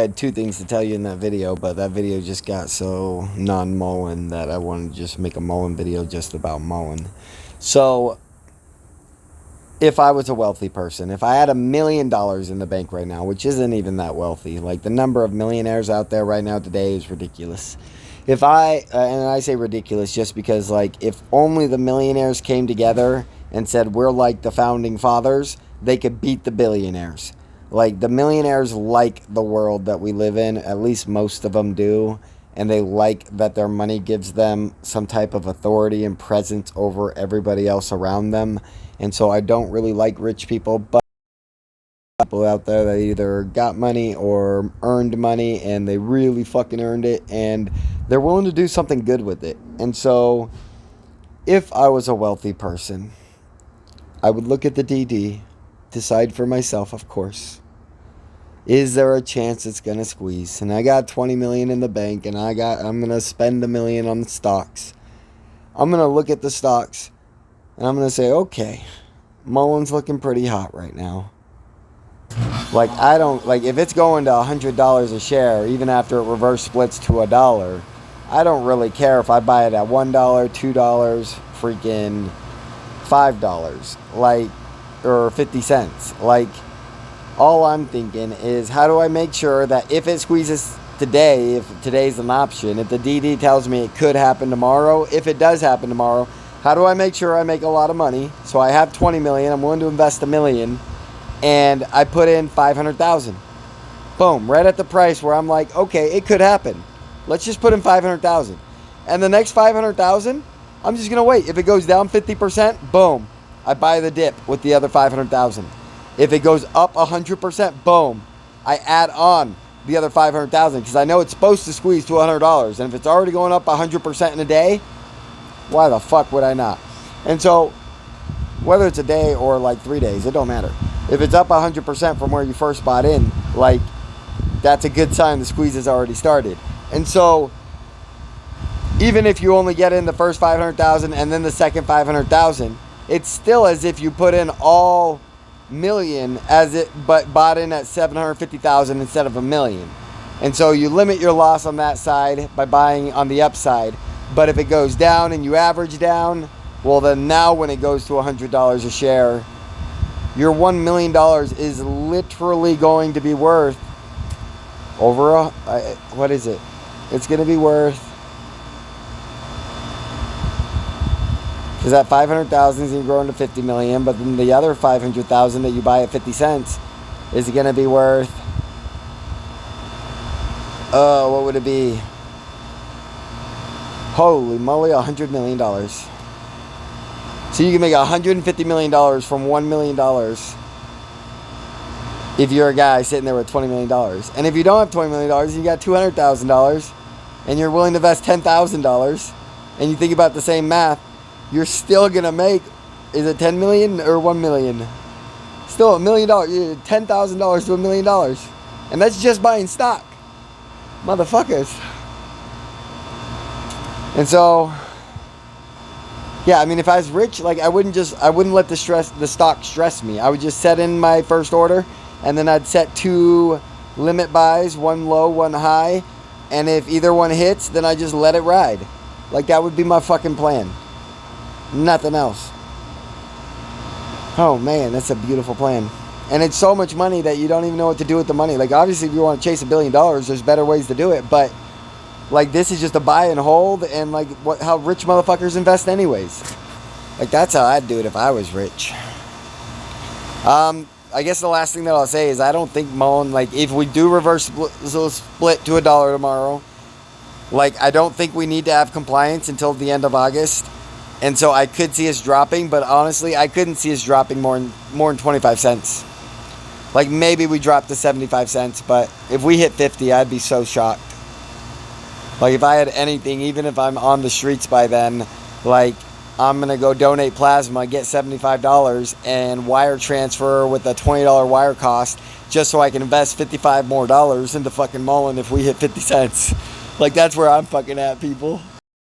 had two things to tell you in that video, but that video just got so non-MULN that I wanted to just make a MULN video just about MULN. So, if I was a wealthy person, if I had $1 million in the bank right now, which isn't even that wealthy, like the number of millionaires out there right now today is ridiculous. If and I say ridiculous just because, like, if only the millionaires came together and said, we're like the founding fathers, they could beat the billionaires. Like, the millionaires like the world that we live in, at least most of them do, and they like that their money gives them some type of authority and presence over everybody else around them. And so I don't really like rich people, but people out there that either got money or earned money, and they really fucking earned it, and they're willing to do something good with it. And so if I was a wealthy person, I would look at the DD, decide for myself, of course, is there a chance it's going to squeeze? And I got 20 million in the bank, and I'm going to spend $1 million on the stocks. I'm going to look at the stocks, and I'm going to say, okay, MULN's looking pretty hot right now. Like, if it's going to $100 a share, even after it reverse splits to $1, I don't really care if I buy it at $1, $2, freaking $5, like, or 50 cents. Like, all I'm thinking is, how do I make sure that if it squeezes today, if today's an option, if the DD tells me it could happen tomorrow, if it does happen tomorrow, how do I make sure I make a lot of money? So I have 20 million, I'm willing to invest $1 million, and I put in 500,000. Boom, right at the price where I'm like, okay, it could happen. Let's just put in 500,000. And the next 500,000, I'm just gonna wait. If it goes down 50%, boom, I buy the dip with the other 500,000. If it goes up 100%, boom, I add on the other 500,000, because I know it's supposed to squeeze to $100. And if it's already going up 100% in a day, why the fuck would I not? And so, whether it's a day or like 3 days, it don't matter. If it's up 100% from where you first bought in, like, that's a good sign the squeeze has already started. And so, even if you only get in the first 500,000 and then the second 500,000, it's still as if you put in all million but bought in at 750,000 instead of $1 million. And so you limit your loss on that side by buying on the upside. But if it goes down and you average down, well, then now when it goes to $100 a share, your $1 million is literally going to be worth over what is it? It's going to be worth, because that 500,000 is going to grow into 50 million, but then the other 500,000 that you buy at 50 cents is going to be worth, what would it be? Holy moly, $100 million. So you can make $150 million from $1 million if you're a guy sitting there with $20 million. And if you don't have $20 million, you got $200,000, and you're willing to invest $10,000, and you think about the same math, you're still going to make, is it 10 million or 1 million? Still $1 million, $10,000 to $1 million. And that's just buying stock. Motherfuckers. And so, yeah, I mean, if I was rich, like, I wouldn't let the stock stress me. I would just set in my first order, and then I'd set 2 limit buys, one low, one high. And if either one hits, then I just let it ride. Like, that would be my fucking plan. Nothing else. Oh man, that's a beautiful plan. And it's so much money that you don't even know what to do with the money. Like, obviously, if you want to chase $1 billion, there's better ways to do it. But, like, this is just a buy and hold, and like how rich motherfuckers invest anyways. Like, that's how I'd do it if I was rich. I guess the last thing that I'll say is, I don't think MULN, like, if we do reverse split to $1 tomorrow, like, I don't think we need to have compliance until the end of August. And so I could see us dropping, but honestly, I couldn't see us dropping more than 25 cents. Like, maybe we drop to 75 cents, but if we hit 50, I'd be so shocked. Like, if I had anything, even if I'm on the streets by then, like, I'm going to go donate plasma, get $75, and wire transfer with a $20 wire cost, just so I can invest $55 more into fucking MULN if we hit 50 cents. Like, that's where I'm fucking at, people.